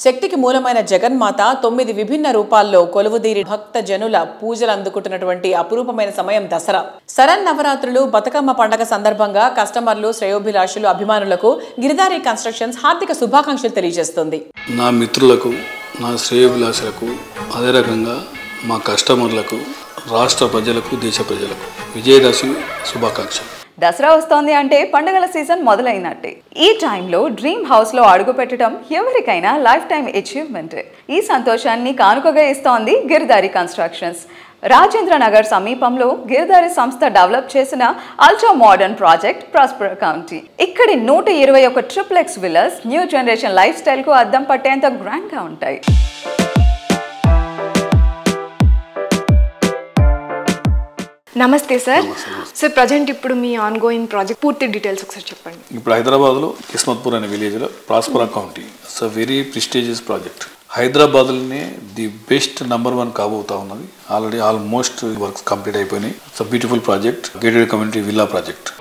శక్తికి మూలమైన జగన్మాత 9 విభిన్న రూపాల్లో కొలువుదీరి భక్త జనుల పూజలు అందుకుంటున్నటువంటి అపురూపమైన సమయం దసరా. శరన్నవరాత్రులు బతుకమ్మ పండగ సందర్భంగా కస్టమర్లు, శ్రేయోభిలాషులు, అభిమానులకు గిరిధారి కన్స్ట్రక్షన్స్ హార్దిక శుభాకాంక్షలు తెలియజేస్తుంది. నా మిత్రులకు, నా శ్రేయోభిలాషులకు, అదే రకంగా మా కస్టమర్లకు, రాష్ట్ర ప్రజలకు, దేశ ప్రజలకు విజయదశమి శుభాకాంక్షలు. దసరా వస్తోంది అంటే పండుగల సీజన్ మొదలైనట్టే. ఈ టైంలో డ్రీమ్ హౌస్లో అడుగు పెట్టడం ఎవరికైనా లైఫ్ టైం అచీవ్మెంటే. ఈ సంతోషాన్ని కానుకగా ఇస్తోంది గిరిధారి కన్స్ట్రక్షన్స్. రాజేంద్ర నగర్ సమీపంలో గిరిధారి సంస్థ డెవలప్ చేసిన ultra modern project Prosper County. ఇక్కడి 121 triplex villas new generation life స్టైల్కు అద్దం పట్టేంత గ్రాండ్గా ఉంటాయి. నమస్తే సార్. సార్ ప్రజెంట్ ఇప్పుడు మీ ఆన్గోయింగ్ ప్రాజెక్ట్ పూర్తి డీటెయిల్స్ ఒకసారి చెప్పండి. ఇప్పుడు హైదరాబాద్లో కిస్మత్పూర్ అనే విలేజ్లో Prosper County. It's a very prestigious project. హైదరాబాద్లోనే ది బెస్ట్ నంబర్ 1 కాబోతా ఉన్నది. ఆల్రెడీ ఆల్మోస్ట్ వర్క్స్ కంప్లీట్ అయిపోయినాయి. It's a beautiful project, gated community villa project.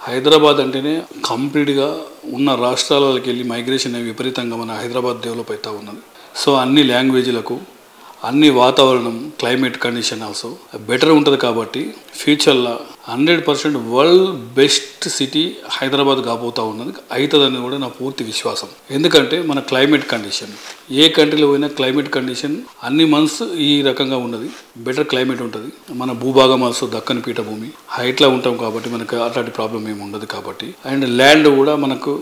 Hyderabad అంటేనే కంప్లీట్గా ఉన్న రాష్ట్రాలకి వెళ్ళి మైగ్రేషన్ విపరీతంగా మన హైదరాబాద్ డెవలప్ అవుతూ ఉన్నది. సో అన్ని లాంగ్వేజ్లకు, అన్ని వాతావరణం, క్లైమేట్ కండిషన్ ఆల్సో బెటర్ ఉంటుంది. కాబట్టి ఫ్యూచర్లో 100% వరల్డ్ బెస్ట్ సిటీ హైదరాబాద్ కాబోతూ ఉన్నది, అవుతుందని కూడా నా పూర్తి విశ్వాసం. ఎందుకంటే మన క్లైమేట్ కండిషన్, ఏ కంట్రీలో పోయినా క్లైమేట్ కండిషన్ అన్ని మంత్స్ ఈ రకంగా ఉన్నది. బెటర్ క్లైమేట్ ఉంటుంది. మన భూభాగం ఆల్సో దక్కని పీఠభూమి, హైట్లో ఉంటాం కాబట్టి మనకు అట్లాంటి ప్రాబ్లం ఏమి ఉండదు. కాబట్టి అండ్ ల్యాండ్ కూడా మనకు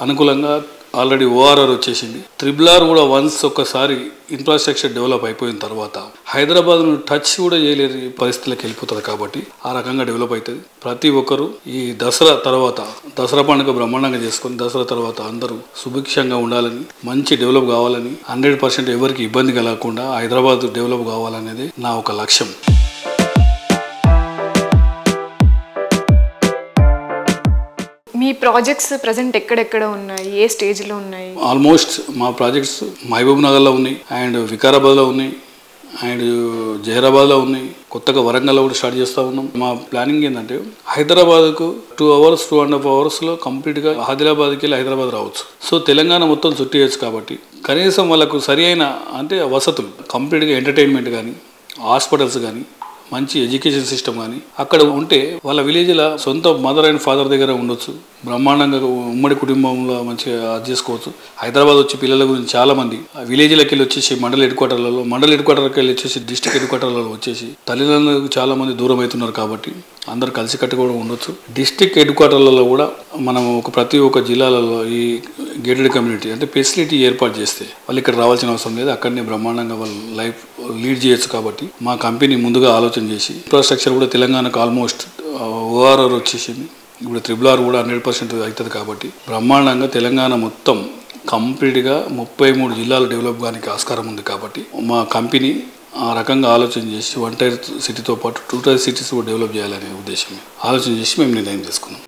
అనుకూలంగా ఆల్రెడీ ఓఆర్ఆర్ వచ్చేసింది. ట్రిపుల్ కూడా వన్స్ ఒక్కసారి ఇన్ఫ్రాస్ట్రక్చర్ డెవలప్ అయిపోయిన తర్వాత హైదరాబాద్ను టచ్ కూడా చేయలేని పరిస్థితులకు వెళ్ళిపోతుంది. కాబట్టి ఆ రకంగా డెవలప్ అవుతుంది. ప్రతి ఒక్కరు ఈ దసరా పండుగ బ్రహ్మాండంగా చేసుకొని దసరా తర్వాత అందరూ సుభిక్షంగా ఉండాలని, మంచి డెవలప్ కావాలని, 100% ఎవరికి ఇబ్బంది కలగకుండా హైదరాబాద్ డెవలప్ కావాలనేది నా ఒక లక్ష్యం. మీ ప్రాజెక్ట్స్ ప్రజెంట్ ఎక్కడెక్కడ ఉన్నాయి, ఏ స్టేజ్లో ఉన్నాయి? ఆల్మోస్ట్ మా ప్రాజెక్ట్స్ మహబూబ్ నగర్లో ఉన్నాయి, అండ్ వికారాబాద్లో ఉన్నాయి, అండ్ జహీరాబాద్లో ఉన్నాయి. కొత్తగా వరంగల్లో కూడా స్టార్ట్ చేస్తూ ఉన్నాం. మా ప్లానింగ్ ఏంటంటే హైదరాబాద్కు 2 hours 2.5 hours కంప్లీట్గా ఆదిలాబాద్కి వెళ్ళి హైదరాబాద్ రావచ్చు. సో తెలంగాణ మొత్తం చుట్టేయచ్చు. కాబట్టి కనీసం వాళ్ళకు సరి అయిన అంటే వసతులు, కంప్లీట్గా ఎంటర్టైన్మెంట్ కానీ, హాస్పిటల్స్ కానీ, మంచి ఎడ్యుకేషన్ సిస్టమ్ కానీ అక్కడ ఉంటే వాళ్ళ విలేజ్లో సొంత మదర్ అండ్ ఫాదర్ దగ్గర ఉండొచ్చు. బ్రహ్మాండంగా ఉమ్మడి కుటుంబంలో మంచిగా అది చేసుకోవచ్చు. హైదరాబాద్ వచ్చి పిల్లల గురించి చాలామంది విలేజ్లోకి వెళ్ళి వచ్చేసి మండల హెడ్ క్వార్టర్కి వెళ్ళి వచ్చేసి డిస్ట్రిక్ట్ హెడ్ క్వార్టర్లలో వచ్చేసి తల్లిదండ్రులకు చాలామంది దూరం అవుతున్నారు. కాబట్టి అందరు కలిసికట్టు కూడా ఉండొచ్చు. డిస్ట్రిక్ట్ హెడ్ క్వార్టర్లలో కూడా మనం ప్రతి ఒక్క జిల్లాలలో ఈ గేటెడ్ కమ్యూనిటీ అంటే ఫెసిలిటీ ఏర్పాటు చేస్తే వాళ్ళు ఇక్కడ రావాల్సిన అవసరం లేదు. అక్కడనే బ్రహ్మాండంగా వాళ్ళు లైఫ్ లీడ్ చేయొచ్చు. కాబట్టి మా కంపెనీ ముందుగా ఆలోచన చేసి ఇన్ఫ్రాస్ట్రక్చర్ కూడా తెలంగాణకు ఆల్మోస్ట్ ఓఆర్ఆర్ వచ్చేసింది. ఇప్పుడు ట్రిపుల్ కూడా 100% అవుతుంది. కాబట్టి బ్రహ్మాండంగా తెలంగాణ మొత్తం కంప్లీట్గా 33 జిల్లాలు డెవలప్ కానికి ఆస్కారం ఉంది. కాబట్టి మా కంపెనీ ఆ రకంగా ఆలోచన చేసి 1 tier సిటీతో పాటు 2 tier సిటీస్ కూడా డెవలప్ చేయాలనే ఉద్దేశం ఆలోచన చేసి మేము నిర్ణయం తీసుకున్నాం.